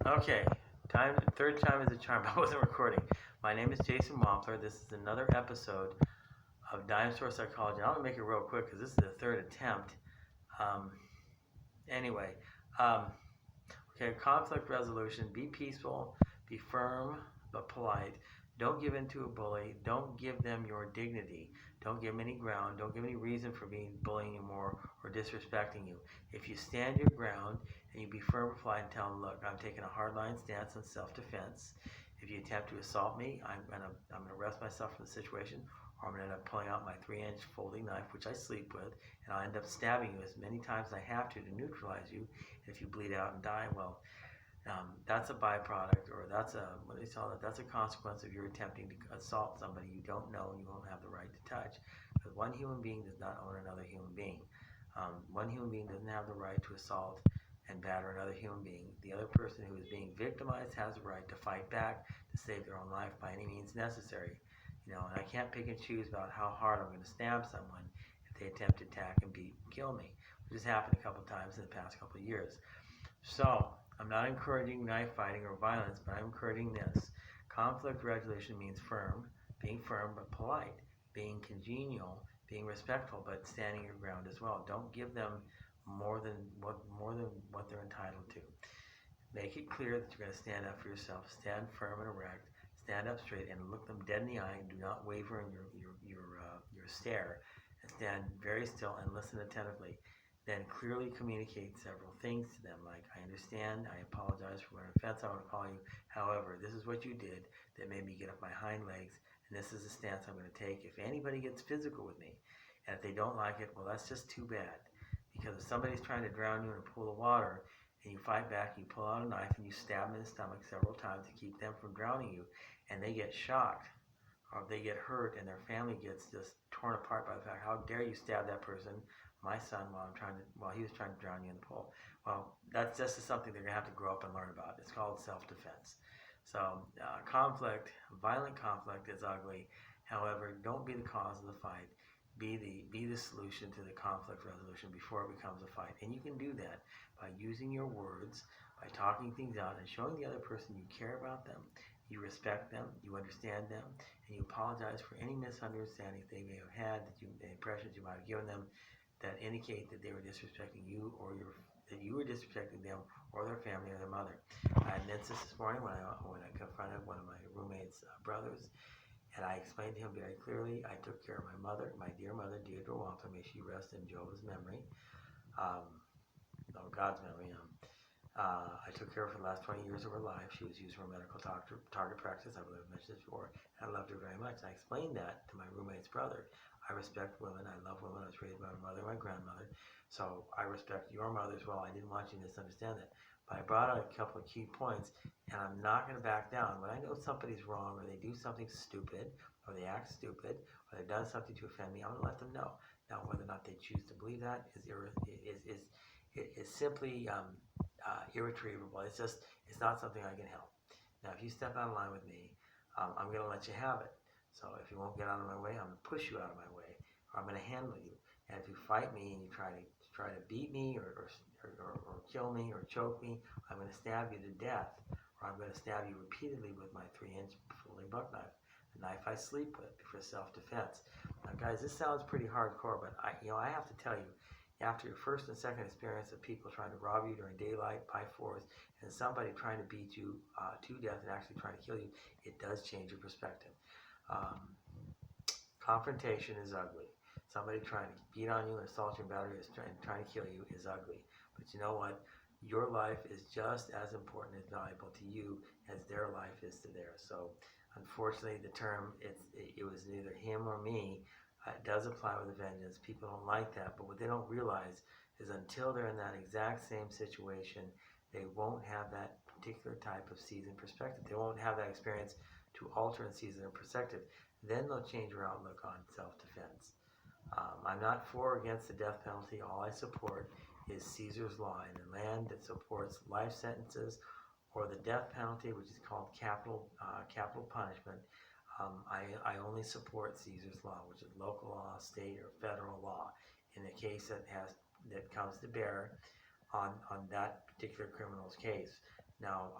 Okay, third time is a charm. I wasn't recording. My name is Jason Wampler. This is another episode of Dinosaur Psychology. I'm gonna make it real quick because this is the third attempt. Um, anyway, um, okay, conflict resolution. Be peaceful, be firm but polite. Don't give in to a bully. Don't give them your dignity. Don't give them any ground. Don't give any reason for bullying you more or disrespecting you. If you stand your ground and you be firm and polite and tell them, look, I'm taking a hardline stance on self-defense. If you attempt to assault me, I'm gonna arrest myself from the situation, or I'm gonna end up pulling out my 3-inch folding knife, which I sleep with, and I'll end up stabbing you as many times as I have to neutralize you. If you bleed out and die, well, that's a byproduct, or that's a what do they call it? That's a consequence of your attempting to assault somebody you don't know and you won't have the right to touch. Because one human being does not own another human being. One human being doesn't have the right to assault and batter another human being. The other person who is being victimized has the right to fight back to save their own life by any means necessary. And I can't pick and choose about how hard I'm going to stab someone if they attempt to attack and beat and kill me, which has happened a couple times in the past couple of years. So, I'm not encouraging knife fighting or violence, but I'm encouraging this. Conflict resolution means being firm but polite, being congenial, being respectful, but standing your ground as well. Don't give them more than what they're entitled to. Make it clear that you're going to stand up for yourself. Stand firm and erect. Stand up straight and look them dead in the eye, and do not waver in your stare. And stand very still and listen attentively. Then clearly communicate several things to them, like, I understand, I apologize for what offense I want to call you. However, this is what you did that made me get up my hind legs, and this is the stance I'm going to take. If anybody gets physical with me, and if they don't like it, well, that's just too bad. Because if somebody's trying to drown you in a pool of water, and you fight back, you pull out a knife, and you stab them in the stomach several times to keep them from drowning you, and they get shocked, or if they get hurt, and their family gets just torn apart by the fact, how dare you stab that person, my son, while he was trying to drown you in the pool. Well, that's just something they're gonna have to grow up and learn about. It's called self-defense. So violent conflict is ugly. However, don't be the cause of the fight. Be the solution to the conflict resolution before it becomes a fight. And you can do that by using your words, by talking things out, and showing the other person you care about them, you respect them, you understand them, and you apologize for any misunderstandings they may have had, the impressions you might have given them that indicate that they were disrespecting you, or that you were disrespecting them or their family or their mother. I had an instance this morning when I confronted one of my roommate's brothers, and I explained to him very clearly, I took care of my mother, my dear mother, Deirdre Wampler, may she rest in Jehovah's memory, God's memory. I took care of her for the last 20 years of her life. She was used for medical target practice. I believe I mentioned this before. And I loved her very much. And I explained that to my roommate's brother. I respect women. I love women. I was raised by my mother and my grandmother. So I respect your mother as well. I didn't want you to misunderstand that. But I brought out a couple of key points, and I'm not going to back down. When I know somebody's wrong, or they do something stupid, or they act stupid, or they've done something to offend me, I'm going to let them know. Now, whether or not they choose to believe that is simply irretrievable. It's not something I can help. Now, if you step out of line with me, I'm going to let you have it. So if you won't get out of my way, I'm going to push you out of my way, or I'm going to handle you. And if you fight me and you try to beat me or kill me or choke me, I'm going to stab you to death, or I'm going to stab you repeatedly with my 3-inch folding buck knife, the knife I sleep with for self-defense. Now, guys, this sounds pretty hardcore, but I have to tell you, after your first and second experience of people trying to rob you during daylight by force, and somebody trying to beat you to death and actually trying to kill you, it does change your perspective. Confrontation is ugly. Somebody trying to beat on you and assault your battery is trying to kill you is ugly. But you know what? Your life is just as important and valuable to you as their life is to theirs. So, unfortunately, the term it was neither him or me does apply with a vengeance. People don't like that, but what they don't realize is until they're in that exact same situation, they won't have that particular type of seasoned perspective. They won't have that experience to alter and season their perspective. Then they'll change your outlook on self-defense. I'm not for or against the death penalty. All I support is Caesar's law, and a land that supports life sentences or the death penalty, which is called capital punishment. I only support Caesar's law, which is local law, state or federal law, in the case that comes to bear on that particular criminal's case. Now,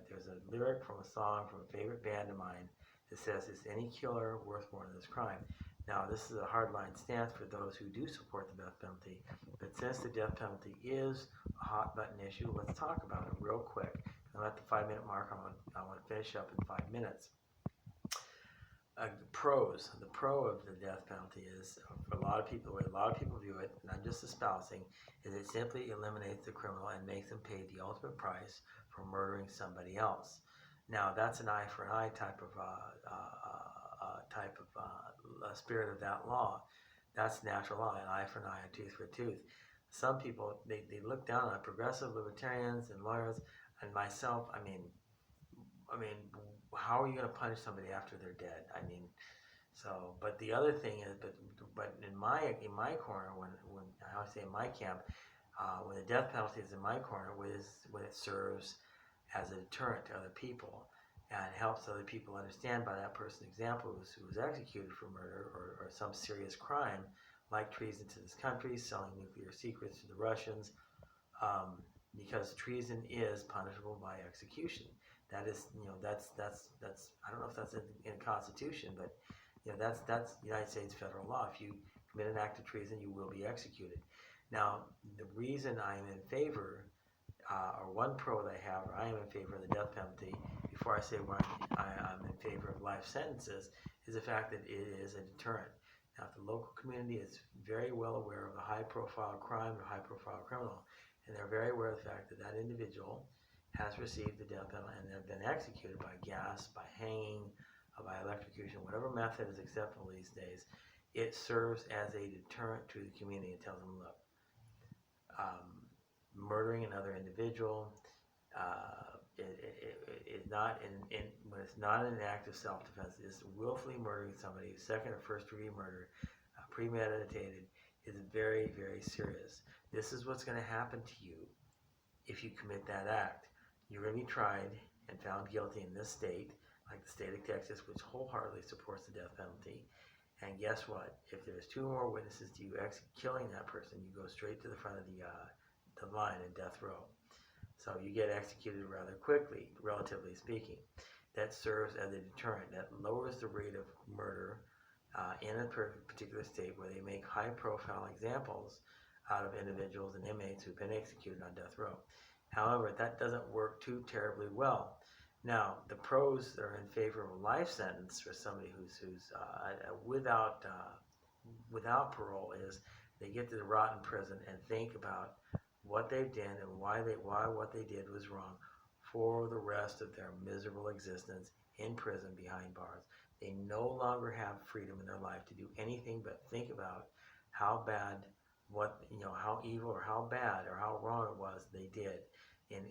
there's a lyric from a song from a favorite band of mine that says, "Is any killer worth more than this crime?" Now, this is a hardline stance for those who do support the death penalty, but since the death penalty is a hot button issue, let's talk about it real quick. I'm at the 5-minute mark. I want to finish up in 5 minutes. The pro of the death penalty is, for a lot of people, the way a lot of people view it, and I'm just espousing, is it simply eliminates the criminal and makes them pay the ultimate price for murdering somebody else. Now, that's an eye for an eye type of spirit of that law. That's natural law, an eye for an eye, a tooth for a tooth. Some people, they look down on progressive libertarians and lawyers, and myself. I mean, how are you going to punish somebody after they're dead? So, but the other thing is, but in my corner, when I say in my camp, when the death penalty is in my corner, when it serves as a deterrent to other people and helps other people understand by that person's example who was executed for murder or some serious crime like treason to this country, selling nuclear secrets to the Russians, because treason is punishable by execution. That is, that's I don't know if that's in the Constitution, but that's United States federal law. If you commit an act of treason, you will be executed. Now, the reason I'm in favor, or one pro that I have, or I am in favor of the death penalty, before I say why I'm in favor of life sentences, is the fact that it is a deterrent. Now, if the local community is very well aware of a high-profile crime or high-profile criminal, and they're very aware of the fact that that individual has received the death penalty and have been executed by gas, by hanging, by electrocution, whatever method is acceptable these days, it serves as a deterrent to the community. It tells them, look, murdering another individual is not when it's not an act of self-defense. It's willfully murdering somebody, second or first degree murder, premeditated, is very, very serious. This is what's going to happen to you if you commit that act. You're going to be tried and found guilty in this state, like the state of Texas, which wholeheartedly supports the death penalty. And guess what? If there's 2 more witnesses to you killing that person, you go straight to the front of the line in death row. So you get executed rather quickly, relatively speaking. That serves as a deterrent. That lowers the rate of murder in a particular state where they make high-profile examples out of individuals and inmates who've been executed on death row. However, that doesn't work too terribly well. Now, the pros that are in favor of a life sentence for somebody who's without parole is they get to rot in prison and think about what they've done and why what they did was wrong for the rest of their miserable existence in prison behind bars. They no longer have freedom in their life to do anything but think about how bad, how evil or how bad or how wrong it was they did in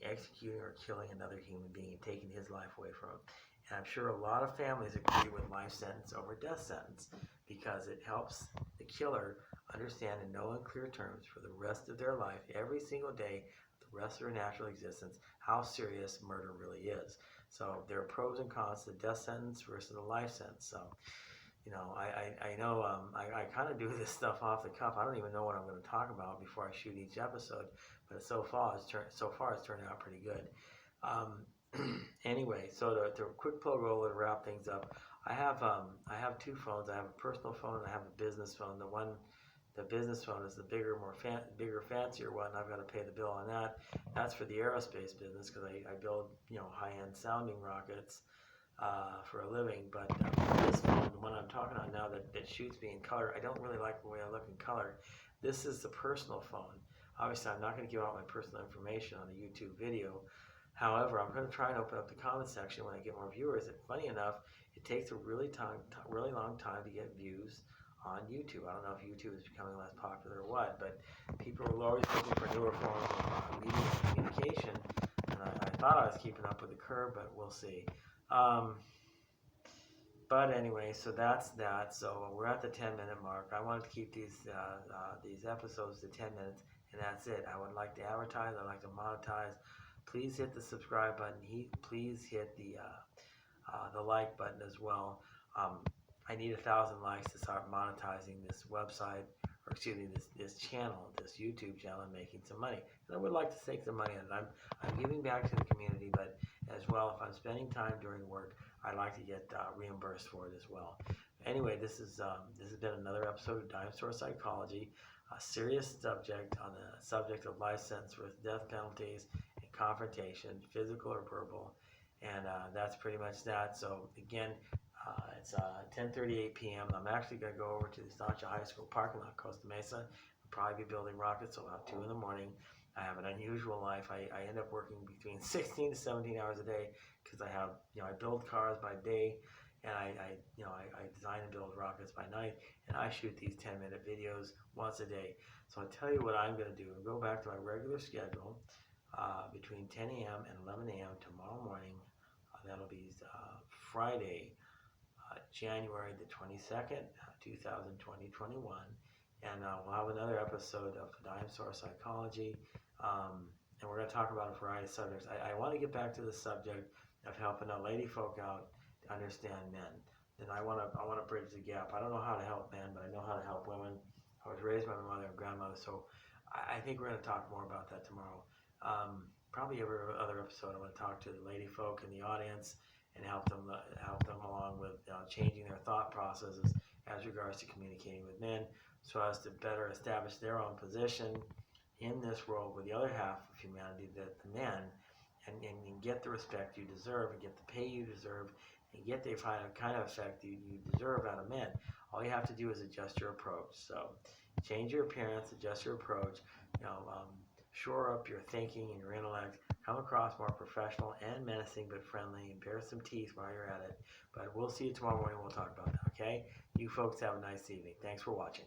executing or killing another human being and taking his life away from him. And I'm sure a lot of families agree with life sentence over death sentence because it helps the killer understand in no unclear terms for the rest of their life, every single day, the rest of their natural existence, how serious murder really is. So there are pros and cons to the death sentence versus the life sentence. So, I know I kind of do this stuff off the cuff. I don't even know what I'm going to talk about before I shoot each episode, but so far it's turned out pretty good. Anyway, so the quick plug roll to wrap things up. I have 2 phones. I have a personal phone and I have a business phone. The business phone is the bigger, fancier one. I've got to pay the bill on that. That's for the aerospace business because I build high-end sounding rockets for a living. But this phone, the one I'm talking on now, that shoots me in color, I don't really like the way I look in color. This is the personal phone. Obviously, I'm not going to give out my personal information on a YouTube video. However, I'm going to try and open up the comment section when I get more viewers. And funny enough, it takes a really long time to get views on YouTube. I don't know if YouTube is becoming less popular or what, but people are always looking for newer forms of media and communication. And I thought I was keeping up with the curve, but we'll see. But anyway, so that's that. So we're at the 10-minute mark. I wanted to keep these episodes to 10 minutes, and that's it. I would like to advertise. I'd like to monetize. Please hit the subscribe button. Please hit the like button as well. I need 1,000 likes to start monetizing this website or excuse me, this channel, this YouTube channel, and making some money. And I would like to take some money on it. I'm giving back to the community, but as well, if I'm spending time during work, I'd like to get reimbursed for it as well. Anyway, this has been another episode of Dime Store Psychology, a serious subject on the subject of life sentence with death penalties and confrontation, physical or verbal, and that's pretty much that. So again, it's 10:38 p.m. I'm actually going to go over to the Estancia High School parking lot, Costa Mesa. I'll probably be building rockets till about 2 in the morning. I have an unusual life. I end up working between 16 to 17 hours a day because I have, I build cars by day, and I design and build rockets by night, and I shoot these 10-minute videos once a day. So I'll tell you what I'm going to do. Go back to my regular schedule between 10 a.m. and 11 a.m. tomorrow morning. That'll be Friday, January the 22nd, 2021, and we'll have another episode of Dime Store Psychology, and we're going to talk about a variety of subjects. I want to get back to the subject of helping a lady folk out to understand men. And I want to bridge the gap. I don't know how to help men, but I know how to help women. I was raised by my mother and grandmother, so I think we're going to talk more about that tomorrow. Probably every other episode, I want to talk to the lady folk in the audience and help them along with changing their thought processes as regards to communicating with men, so as to better establish their own position in this world with the other half of humanity, that the men, and get the respect you deserve, and get the pay you deserve, and get the kind of effect you deserve out of men. All you have to do is adjust your approach. So change your appearance, adjust your approach, shore up your thinking and your intellect, come across more professional and menacing but friendly, and bare some teeth while you're at it. But we'll see you tomorrow morning. We'll talk about that, okay? You folks have a nice evening. Thanks for watching.